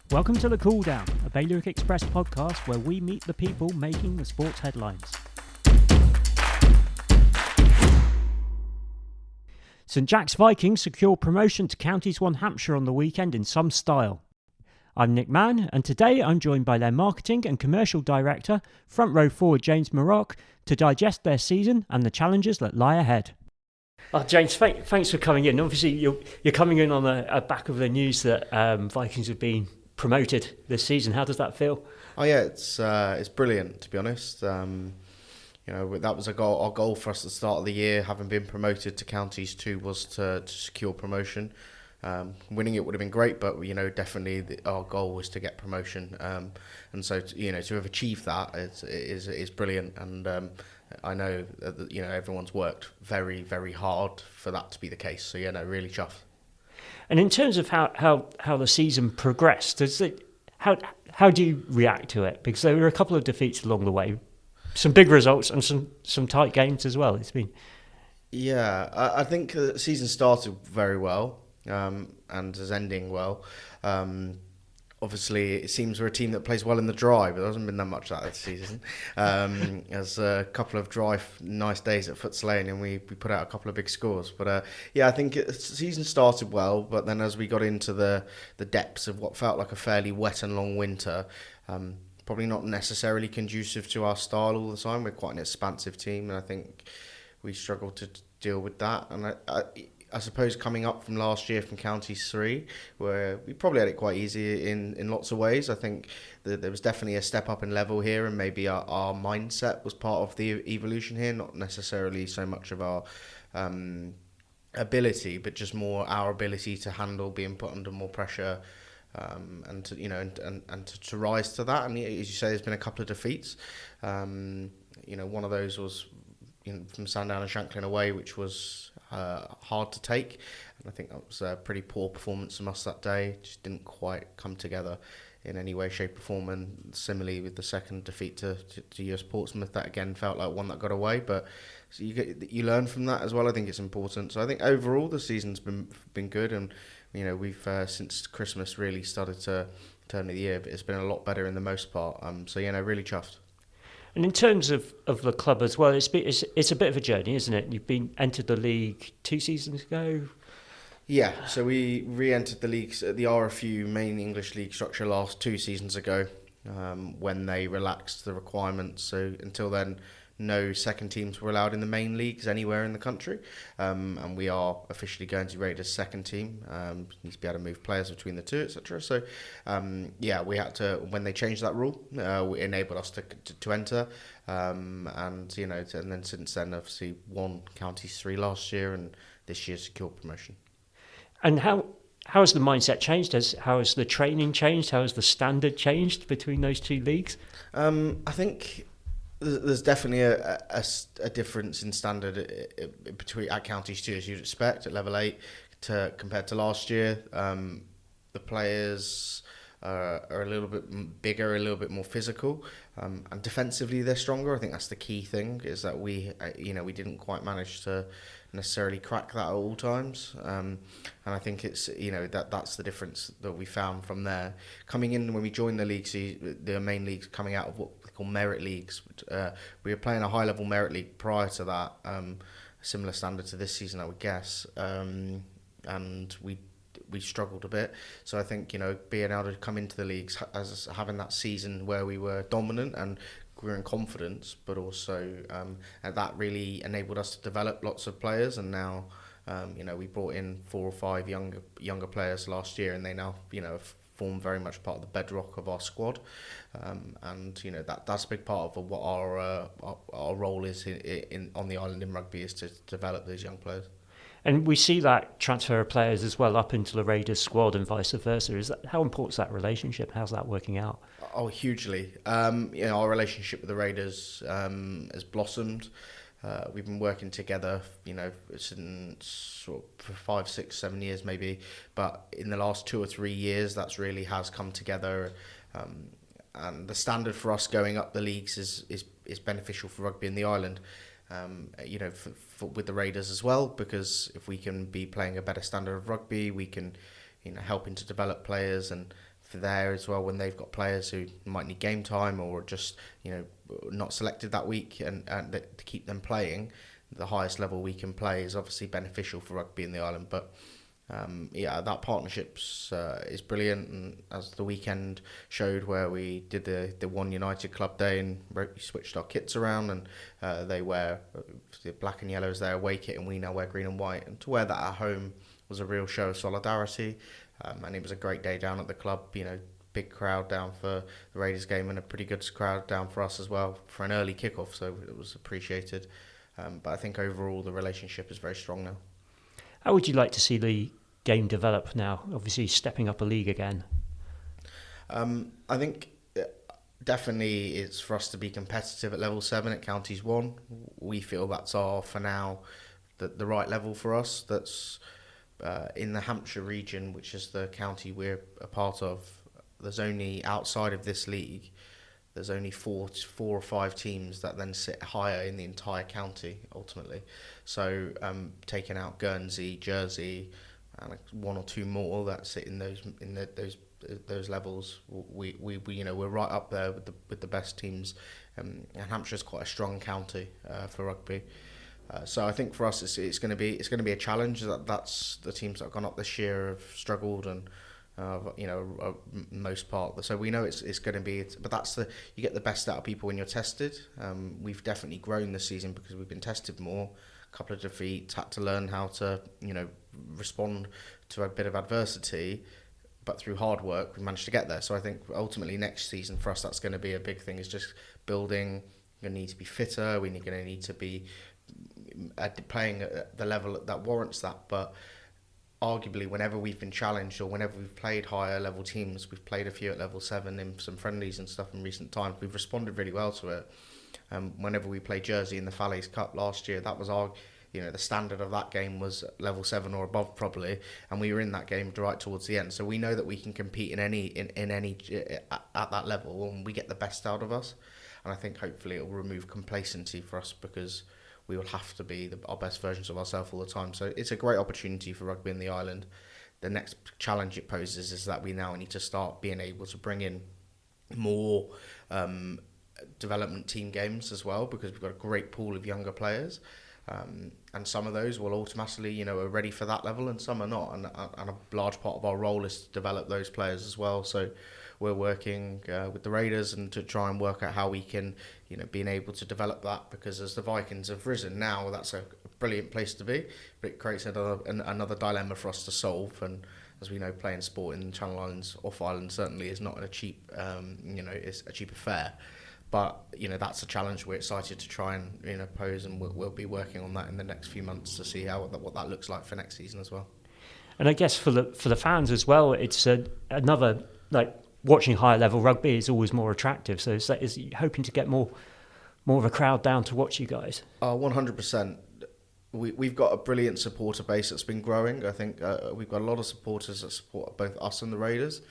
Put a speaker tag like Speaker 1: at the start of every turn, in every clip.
Speaker 1: Welcome to The Cool Down, a Bailiwick Express podcast where we meet the people making the sports headlines. St Jacques Vikings secure promotion to Counties One Hampshire on the weekend in some style. I'm Nick Mann, and today I'm joined by their marketing and commercial director, front row forward James Mroch, to digest their season and the challenges that lie ahead. James, thanks for coming in. Obviously, you're coming in on the back of the news that Vikings have been promoted this season. How does that feel?
Speaker 2: Oh yeah, it's brilliant, to be honest. That was our goal for us at the start of the year. Having been promoted to Counties 2 was to secure promotion. Winning it would have been great, but definitely our goal was to get promotion. And so to have achieved that is brilliant. And I know that, everyone's worked very, very hard for that to be the case. So really chuffed.
Speaker 1: And in terms of how the season progressed, how do you react to it? Because there were a couple of defeats along the way, some big results and some tight games as well. It's been. Yeah,
Speaker 2: I think the season started very well and is ending well. Obviously, it seems we're a team that plays well in the dry, but there hasn't been that much of that this season. There's a couple of dry, nice days at Foots Lane, and we put out a couple of big scores. But I think the season started well, but then as we got into the depths of what felt like a fairly wet and long winter, probably not necessarily conducive to our style all the time. We're quite an expansive team, and I think we struggled to deal with that. And I suppose coming up from last year from Counties 3, where we probably had it quite easy in lots of ways. I think that there was definitely a step up in level here, and maybe our mindset was part of the evolution here, not necessarily so much of our ability, but just more our ability to handle being put under more pressure, and to rise to that. And as you say, there's been a couple of defeats. One of those was from Sandown and Shanklin away, which was hard to take, and I think that was a pretty poor performance from us that day. Just didn't quite come together in any way, shape or form. And similarly with the second defeat to US Portsmouth, that again felt like one that got away, but so you learn from that as well. I think it's important. So I think overall the season's been good, and we've since Christmas really started to turn of the year, but it's been a lot better in the most part. Really chuffed.
Speaker 1: And in terms of the club as well, it's a bit of a journey, isn't it? You've been entered the league 2 seasons ago.
Speaker 2: Yeah, so we re-entered the leagues, the RFU main English league structure last 2 seasons ago, when they relaxed the requirements. So until then, no second teams were allowed in the main leagues anywhere in the country, and we are officially going to rate as second team. Need to be able to move players between the two, etc. So, we had to, when they changed that rule, it enabled us to enter, and then since then, obviously won Counties 3 last year, and this year secured promotion.
Speaker 1: And how has the mindset changed? How has the training changed? How has the standard changed between those 2 leagues?
Speaker 2: I think there's definitely a difference in standard between at Counties 2, as you'd expect, at level 8 compared to last year. The players are a little bit bigger, a little bit more physical, and defensively they're stronger. I think that's the key thing, is that we didn't quite manage to necessarily crack that at all times, and I think it's that's the difference that we found from there. Coming in when we joined the league, the main leagues coming out of what we call merit leagues. We were playing a high level merit league prior to that, similar standard to this season, I would guess, and we struggled a bit. So I think being able to come into the leagues as having that season where we were dominant and grew in confidence, but also that really enabled us to develop lots of players. And now we brought in 4 or 5 younger players last year, and they now form very much part of the bedrock of our squad, and that's a big part of what our role is on the island in rugby, is to develop these young players.
Speaker 1: And we see that transfer of players as well up into the Raiders squad and vice versa. How important is that relationship? How's that working out?
Speaker 2: Oh, hugely. Our relationship with the Raiders has blossomed. We've been working together, since sort of for 5, 6, 7 years maybe. But in the last 2 or 3 years, that's really has come together. And the standard for us going up the leagues is beneficial for rugby in the island. With the Raiders as well, because if we can be playing a better standard of rugby, we can, helping to develop players, and for there as well when they've got players who might need game time or just not selected that week, and to keep them playing the highest level we can play is obviously beneficial for rugby in the island. But that partnership is brilliant, and as the weekend showed, where we did the One United Club Day and we switched our kits around, and they wear the black and yellow as their away kit, and we now wear green and white, and to wear that at home was a real show of solidarity, and it was a great day down at the club. Big crowd down for the Raiders game, and a pretty good crowd down for us as well for an early kickoff, so it was appreciated. But I think overall the relationship is very strong now.
Speaker 1: How would you like to see the game develop now? Obviously stepping up a league again.
Speaker 2: I think definitely it's for us to be competitive at level 7 at Counties 1. We feel that's for now the right level for us. That's in the Hampshire region, which is the county we're a part of. There's only, outside of this league, there's only four or five teams that then sit higher in the entire county ultimately. So taking out Guernsey, Jersey, and one or two more that sit in those levels, we're right up there with the best teams. And Hampshire's quite a strong county for rugby. So I think for us it's going to be a challenge. That's the teams that have gone up this year have struggled, and most part. So we know it's going to be, but you get the best out of people when you're tested. We've definitely grown this season because we've been tested more. A couple of defeats, had to learn how to respond to a bit of adversity, but through hard work we managed to get there. So I think ultimately next season for us that's going to be a big thing, is just building. We're going to need to be fitter. We're going to need to be playing at the level that warrants that. But arguably, whenever we've been challenged or whenever we've played higher level teams, we've played a few at level 7 in some friendlies and stuff in recent times, we've responded really well to it. Whenever we played Jersey in the Falaise Cup last year, that was the standard of that game was level 7 or above probably, and we were in that game right towards the end. So we know that we can compete in any at that level, and we get the best out of us. And I think hopefully it will remove complacency for us, because we will have to be our best versions of ourselves all the time. So it's a great opportunity for rugby in the island. The next challenge it poses is that we now need to start being able to bring in more development team games as well, because we've got a great pool of younger players. And some of those will automatically, are ready for that level, and some are not. And a large part of our role is to develop those players as well. So we're working with the Raiders and to try and work out how we can, being able to develop that, because as the Vikings have risen now, that's a brilliant place to be, but it creates another dilemma for us to solve. And as we know, playing sport in Channel Islands, off island, certainly is not a cheap, it's a cheap affair. But that's a challenge we're excited to try and pose, and we'll be working on that in the next few months to see what that looks like for next season as well. And
Speaker 1: I guess for the fans as well, it's another, watching higher level rugby is always more attractive. So is hoping to get more of a crowd down to watch you guys.
Speaker 2: 100%. We've got a brilliant supporter base that's been growing. I think we've got a lot of supporters that support both us and the Raiders,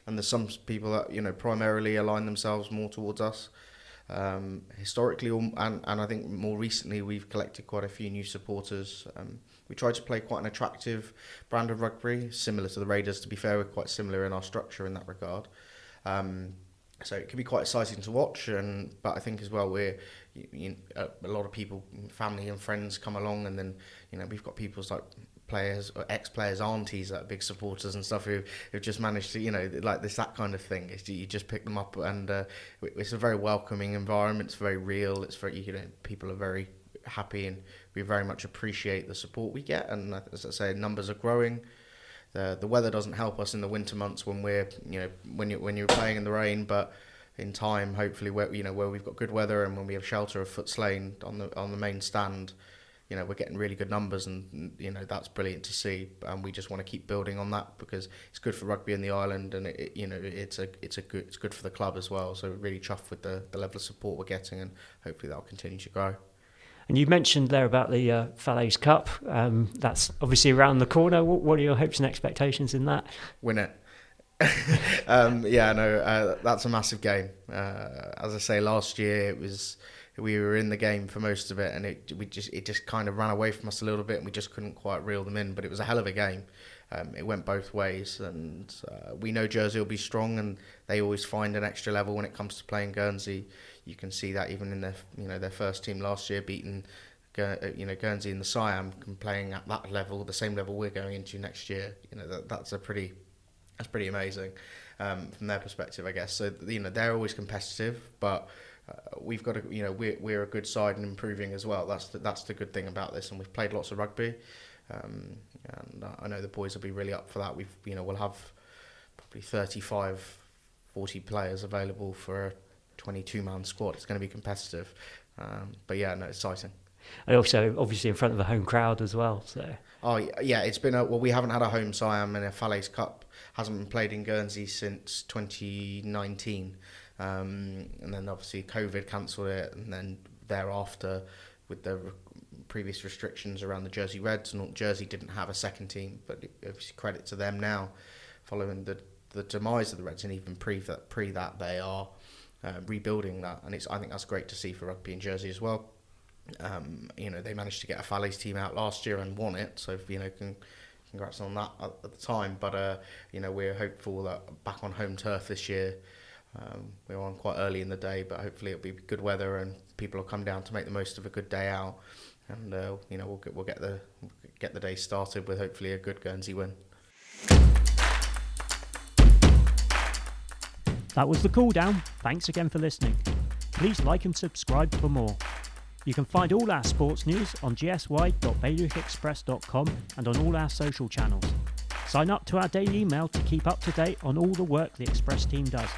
Speaker 2: and there's some people that primarily align themselves more towards us. Historically, and I think more recently, we've collected quite a few new supporters. We try to play quite an attractive brand of rugby, similar to the Raiders. To be fair, we're quite similar in our structure in that regard. So it can be quite exciting to watch, but I think as well a lot of people, family and friends come along, and then we've got people's players or ex-players' aunties that are big supporters and stuff who've just managed to that kind of thing. You just pick them up, and it's a very welcoming environment. It's very real. It's very people are very happy, and we very much appreciate the support we get. And as I say, numbers are growing. The weather doesn't help us in the winter months when we're when you're playing in the rain, but in time, hopefully, where we've got good weather and when we have shelter of Foots Lane on the main stand, we're getting really good numbers, and that's brilliant to see. And we just want to keep building on that, because it's good for rugby in the island, and it's good for the club as well. So we're really chuffed with the level of support we're getting, and hopefully that'll continue to grow.
Speaker 1: And you mentioned there about the Falaise Cup. That's obviously around the corner. What are your hopes and expectations in that?
Speaker 2: Win it. That's a massive game. As I say, last year it was we were in the game for most of it, and it just kind of ran away from us a little bit, and we just couldn't quite reel them in. But it was a hell of a game. It went both ways, and we know Jersey will be strong, and they always find an extra level when it comes to playing Guernsey. You can see that even in their first team last year, beating Guernsey in the Siam, and playing at that level, the same level we're going into next year. That's pretty amazing from their perspective, I guess. So they're always competitive, but we've got to we're a good side and improving as well. That's the good thing about this, and we've played lots of rugby. And I know the boys will be really up for that. We'll have probably 35, 40 players available for a 22-man squad. It's going to be competitive, but yeah, no, it's exciting.
Speaker 1: And also, obviously, in front of a home crowd as well. So.
Speaker 2: Oh yeah, it's been we haven't had a home Siam, and a Falaise Cup hasn't been played in Guernsey since 2019, and then obviously COVID cancelled it, and then thereafter with the previous restrictions around the Jersey Reds, and Jersey didn't have a second team, but obviously credit to them now, following the demise of the Reds, and even pre that they are rebuilding that, and I think that's great to see for rugby in Jersey as well. They managed to get a Falaise team out last year and won it, so congrats on that at the time. But we're hopeful that back on home turf this year. We're on quite early in the day, but hopefully it'll be good weather and people will come down to make the most of a good day out. And we'll get the day started with hopefully a good Guernsey win.
Speaker 1: That was the cool down. Thanks again for listening. Please like and subscribe for more. You can find all our sports news on gsy.bailiwickexpress.com and on all our social channels. Sign up to our daily email to keep up to date on all the work the Express team does.